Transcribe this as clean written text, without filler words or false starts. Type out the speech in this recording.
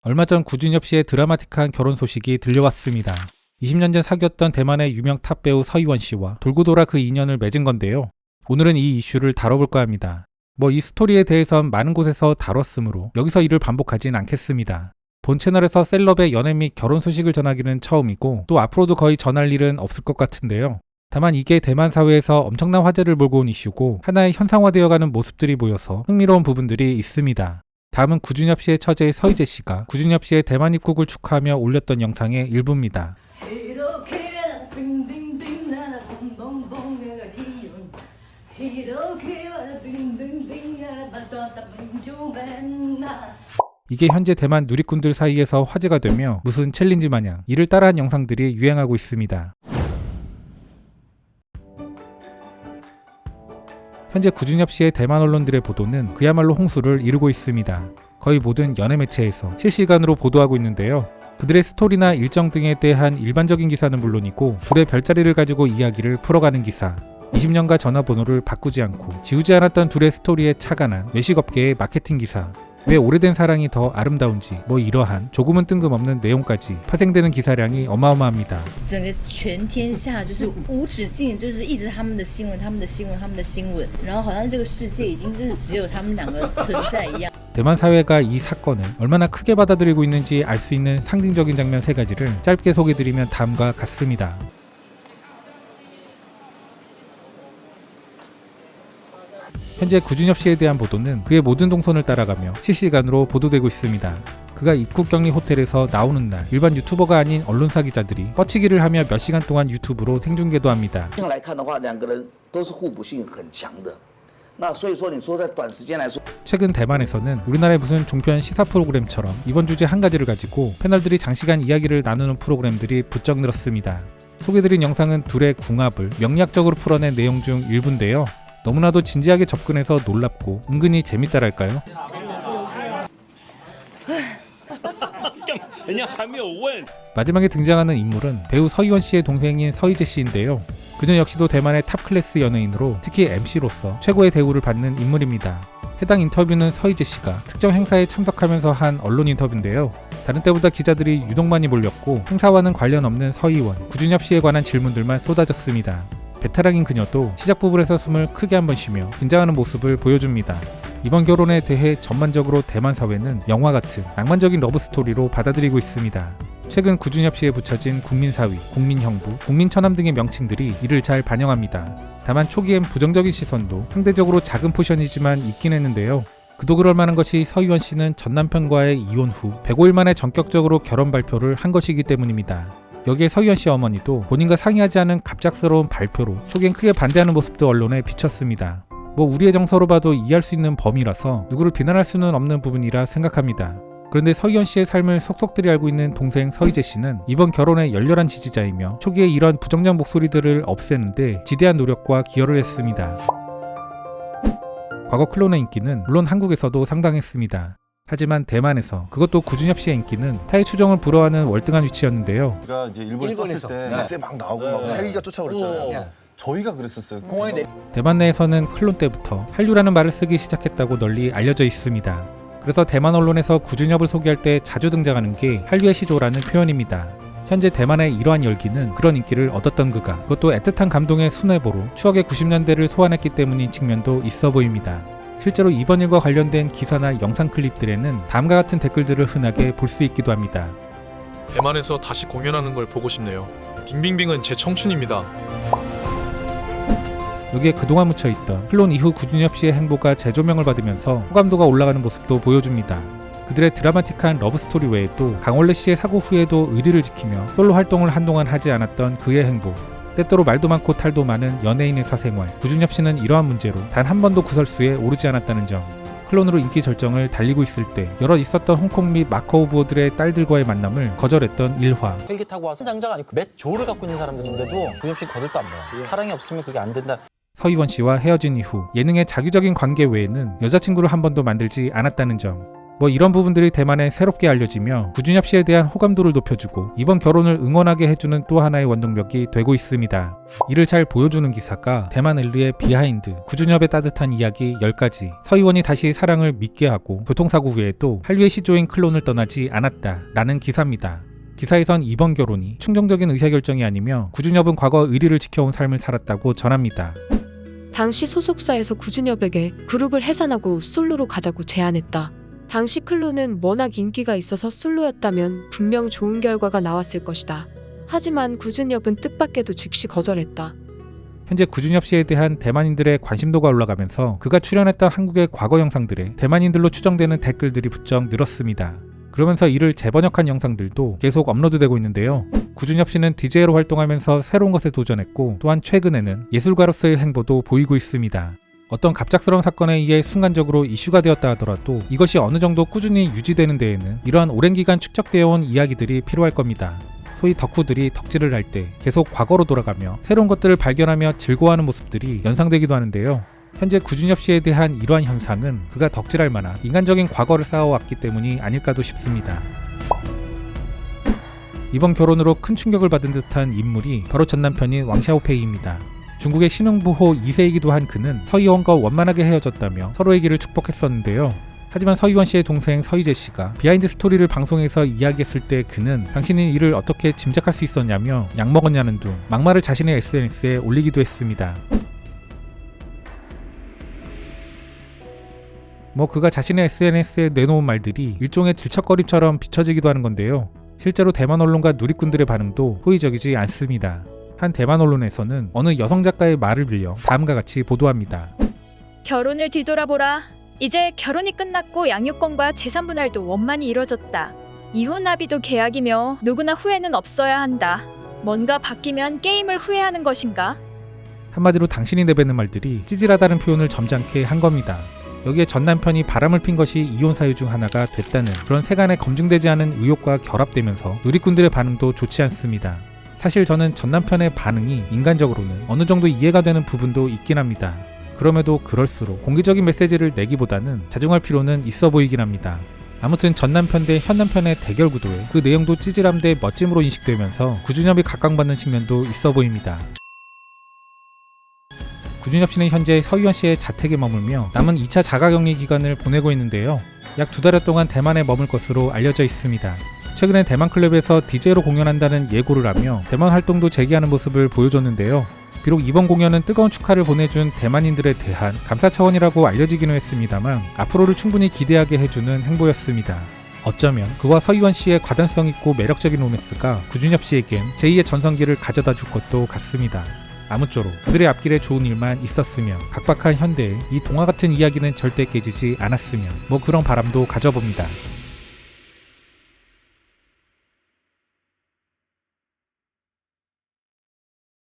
얼마 전 구준엽 씨의 드라마틱한 결혼 소식이 들려왔습니다. 20년 전 사귀었던 대만의 유명 탑 배우 서희원 씨와 돌고 돌아 그 인연을 맺은 건데요. 오늘은 이 이슈를 다뤄볼까 합니다. 이 스토리에 대해선 많은 곳에서 다뤘으므로 여기서 이를 반복하진 않겠습니다. 본 채널에서 셀럽의 연애 및 결혼 소식을 전하기는 처음이고 또 앞으로도 거의 전할 일은 없을 것 같은데요. 다만 이게 대만 사회에서 엄청난 화제를 몰고 온 이슈고 하나의 현상화되어가는 모습들이 보여서 흥미로운 부분들이 있습니다. 다음은 구준엽 씨의 처제 서희재 씨가 구준엽 씨의 대만 입국을 축하하며 올렸던 영상의 일부입니다. 이게 현재 대만 누리꾼들 사이에서 화제가 되며 무슨 챌린지 마냥 이를 따라한 영상들이 유행하고 있습니다. 현재 구준엽 씨의 대만 언론들의 보도는 그야말로 홍수를 이루고 있습니다. 거의 모든 연예 매체에서 실시간으로 보도하고 있는데요. 그들의 스토리나 일정 등에 대한 일반적인 기사는 물론이고 둘의 별자리를 가지고 이야기를 풀어가는 기사, 20년간 전화번호를 바꾸지 않고 지우지 않았던 둘의 스토리에 착안한 외식업계의 마케팅 기사, 왜 오래된 사랑이 더 아름다운지 이러한 조금은 뜬금없는 내용까지 파생되는 기사량이 어마어마합니다. 整个全天下就是无止境，就是一直他们的新闻，他们的新闻，他们的新闻，然后好像这个世界已经就是只有他们两个存在一样。 대만 사회가 이 사건을 얼마나 크게 받아들이고 있는지 알 수 있는 상징적인 장면 3가지를 짧게 소개드리면 다음과 같습니다. 현재 구준엽 씨에 대한 보도는 그의 모든 동선을 따라가며 실시간으로 보도되고 있습니다. 그가 입국격리 호텔에서 나오는 날 일반 유튜버가 아닌 언론사 기자들이 뻗치기를 하며 몇 시간 동안 유튜브로 생중계도 합니다. 최근 대만에서는 우리나라의 무슨 종편 시사 프로그램처럼 이번 주제 한 가지를 가지고 패널들이 장시간 이야기를 나누는 프로그램들이 부쩍 늘었습니다. 소개드린 영상은 둘의 궁합을 명리학적으로 풀어낸 내용 중 일부인데요. 너무나도 진지하게 접근해서 놀랍고 은근히 재밌다랄까요? 마지막에 등장하는 인물은 배우 서희원 씨의 동생인 서희재 씨인데요. 그녀 역시도 대만의 탑클래스 연예인으로 특히 MC로서 최고의 대우를 받는 인물입니다. 해당 인터뷰는 서희재 씨가 특정 행사에 참석하면서 한 언론 인터뷰인데요. 다른 때보다 기자들이 유독 많이 몰렸고 행사와는 관련 없는 서희원, 구준엽 씨에 관한 질문들만 쏟아졌습니다. 베테랑인 그녀도 시작 부분에서 숨을 크게 한번 쉬며 긴장하는 모습을 보여줍니다. 이번 결혼에 대해 전반적으로 대만 사회는 영화 같은 낭만적인 러브스토리로 받아들이고 있습니다. 최근 구준엽 씨에 붙여진 국민사위, 국민형부, 국민처남 등의 명칭들이 이를 잘 반영합니다. 다만 초기엔 부정적인 시선도 상대적으로 작은 포션이지만 있긴 했는데요. 그도 그럴 만한 것이 서희원 씨는 전 남편과의 이혼 후 105일 만에 전격적으로 결혼 발표를 한 것이기 때문입니다. 여기에 서희원 씨 어머니도 본인과 상의하지 않은 갑작스러운 발표로 초기엔 크게 반대하는 모습도 언론에 비쳤습니다. 우리의 정서로 봐도 이해할 수 있는 범위라서 누구를 비난할 수는 없는 부분이라 생각합니다. 그런데 서희원 씨의 삶을 속속들이 알고 있는 동생 서희재 씨는 이번 결혼의 열렬한 지지자이며 초기에 이런 부정적 목소리들을 없애는데 지대한 노력과 기여를 했습니다. 과거 클론의 인기는 물론 한국에서도 상당했습니다. 하지만 대만에서 그것도 구준엽 씨의 인기는 타의 추정을 불허하는 월등한 위치였는데요. 제가 이제 일본에 떴을 때 막 나오고 막 헬기가 쫓아오랬잖아요. 저희가 그랬었어요. 대만 내에서는 클론 때부터 한류라는 말을 쓰기 시작했다고 널리 알려져 있습니다. 그래서 대만 언론에서 구준엽을 소개할 때 자주 등장하는 게 한류의 시조라는 표현입니다. 현재 대만의 이러한 열기는 그런 인기를 얻었던 그가 그것도 애틋한 감동의 순애보로 추억의 90년대를 소환했기 때문인 측면도 있어 보입니다. 실제로 이번 일과 관련된 기사나 영상 클립들에는 다음과 같은 댓글들을 흔하게 볼 수 있기도 합니다. 대만에서 다시 공연하는 걸 보고 싶네요. 빙빙빙은 제 청춘입니다. 여기에 그동안 묻혀있던 클론 이후 구준엽 씨의 행보가 재조명을 받으면서 호감도가 올라가는 모습도 보여줍니다. 그들의 드라마틱한 러브스토리 외에도 강원래 씨의 사고 후에도 의리를 지키며 솔로 활동을 한동안 하지 않았던 그의 행보, 때때로 말도 많고 탈도 많은 연예인의 사생활, 구준엽 씨는 이러한 문제로 단 한 번도 구설수에 오르지 않았다는 점, 클론으로 인기 절정을 달리고 있을 때 여러 있었던 홍콩 및 마카오 부호들의 딸들과의 만남을 거절했던 일화. 헬기 타고 와서 장자가 아니고 맷 조를 갖고 있는 사람들인데도 구준엽 씨 거들떠 안 봐요. 사랑이 없으면 그게 안 된다. 서희원 씨와 헤어진 이후 예능의 자기적인 관계 외에는 여자친구를 한 번도 만들지 않았다는 점. 뭐 이런 부분들이 대만에 새롭게 알려지며 구준엽 씨에 대한 호감도를 높여주고 이번 결혼을 응원하게 해주는 또 하나의 원동력이 되고 있습니다. 이를 잘 보여주는 기사가 대만 엘리의 비하인드, 구준엽의 따뜻한 이야기 10가지, 서희원이 다시 사랑을 믿게 하고 교통사고 후에도 한류의 시조인 클론을 떠나지 않았다 라는 기사입니다. 기사에선 이번 결혼이 충정적인 의사결정이 아니며 구준엽은 과거 의리를 지켜온 삶을 살았다고 전합니다. 당시 소속사에서 구준엽에게 그룹을 해산하고 솔로로 가자고 제안했다. 당시 클론은 워낙 인기가 있어서 솔로였다면 분명 좋은 결과가 나왔을 것이다. 하지만 구준엽은 뜻밖에도 즉시 거절했다. 현재 구준엽 씨에 대한 대만인들의 관심도가 올라가면서 그가 출연했던 한국의 과거 영상들에 대만인들로 추정되는 댓글들이 부쩍 늘었습니다. 그러면서 이를 재번역한 영상들도 계속 업로드되고 있는데요. 구준엽 씨는 DJ로 활동하면서 새로운 것에 도전했고 또한 최근에는 예술가로서의 행보도 보이고 있습니다. 어떤 갑작스러운 사건에 의해 순간적으로 이슈가 되었다 하더라도 이것이 어느 정도 꾸준히 유지되는 데에는 이러한 오랜 기간 축적되어 온 이야기들이 필요할 겁니다. 소위 덕후들이 덕질을 할 때 계속 과거로 돌아가며 새로운 것들을 발견하며 즐거워하는 모습들이 연상되기도 하는데요. 현재 구준엽 씨에 대한 이러한 현상은 그가 덕질할 만한 인간적인 과거를 쌓아왔기 때문이 아닐까도 싶습니다. 이번 결혼으로 큰 충격을 받은 듯한 인물이 바로 전 남편인 왕샤오페이입니다. 중국의 신흥부호 2세이기도 한 그는 서희원과 원만하게 헤어졌다며 서로의 길을 축복했었는데요. 하지만 서희원 씨의 동생 서희재 씨가 비하인드 스토리를 방송에서 이야기했을 때 그는 당신이 이를 어떻게 짐작할 수 있었냐며 약 먹었냐는 둥 막말을 자신의 SNS에 올리기도 했습니다. 뭐 그가 자신의 SNS에 내놓은 말들이 일종의 질척거림처럼 비춰지기도 하는 건데요. 실제로 대만 언론과 누리꾼들의 반응도 호의적이지 않습니다. 한 대만 언론에서는 어느 여성 작가의 말을 빌려 다음과 같이 보도합니다. 결혼을 뒤돌아보라. 이제 결혼이 끝났고 양육권과 재산 분할도 원만히 이뤄졌다. 이혼 합의도 계약이며 누구나 후회는 없어야 한다. 뭔가 바뀌면 게임을 후회하는 것인가? 한마디로 당신이 내뱉는 말들이 찌질하다는 표현을 점잖게 한 겁니다. 여기에 전 남편이 바람을 핀 것이 이혼 사유 중 하나가 됐다는 그런 세간에 검증되지 않은 의혹과 결합되면서 누리꾼들의 반응도 좋지 않습니다. 사실 저는 전 남편의 반응이 인간적으로는 어느 정도 이해가 되는 부분도 있긴 합니다. 그럼에도 그럴수록 공개적인 메시지를 내기보다는 자중할 필요는 있어 보이긴 합니다. 아무튼 전 남편 대 현 남편의 대결 구도에 그 내용도 찌질함 대 멋짐으로 인식되면서 구준엽이 각광받는 측면도 있어 보입니다. 구준엽 씨는 현재 서희원 씨의 자택에 머물며 남은 2차 자가격리 기간을 보내고 있는데요. 약 2달여 동안 대만에 머물 것으로 알려져 있습니다. 최근에 대만 클럽에서 DJ로 공연한다는 예고를 하며 대만 활동도 재개하는 모습을 보여줬는데요. 비록 이번 공연은 뜨거운 축하를 보내준 대만인들에 대한 감사 차원이라고 알려지기는 했습니다만 앞으로를 충분히 기대하게 해주는 행보였습니다. 어쩌면 그와 서희원 씨의 과단성 있고 매력적인 로맨스가 구준엽 씨에겐 제2의 전성기를 가져다 줄 것도 같습니다. 아무쪼록 그들의 앞길에 좋은 일만 있었으며 각박한 현대에 이 동화 같은 이야기는 절대 깨지지 않았으면 뭐 그런 바람도 가져봅니다.